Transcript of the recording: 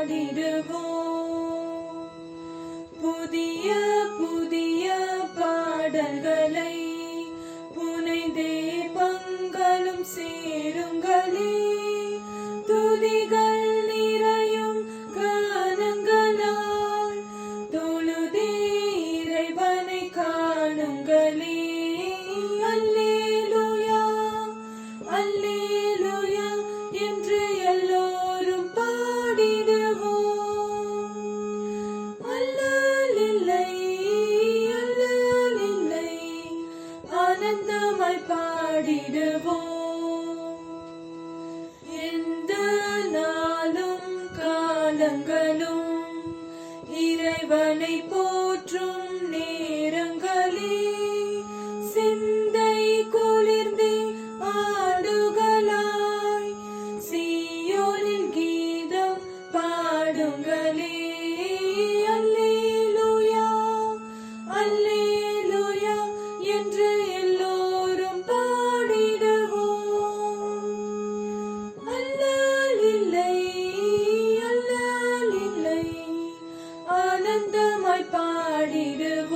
பாடிடுவோம். புதிய புதிய பாடல்களை புனைந்தே பங்களும் சேருங்களே. துதிகள் நிறையும் கானங்களால் தொழுதே இறைவனை காணுங்களே. அல்லேலூயா அல்லேலூயா என்று எல்லோரும் பாடிடுவோம். அல்லல் இல்லை அல்லல் இல்லை ஆனந்தமாய் பாடிடுவோம். எந்த நாளும் காலங்களும் இறைவனை போற்றும் நேரங்களே. சிந்தை குளிர்ந்தே ஆடுகளாய் சீயோனில் கீதம் பாடுங்களே. அல்லேலூயா அல்லேலூயா என்று எல்லோரும் பாடிடுவோம். அல்லல் இல்லை அல்லல் இல்லை ஆனந்தமாய் பாடிடுவோம்.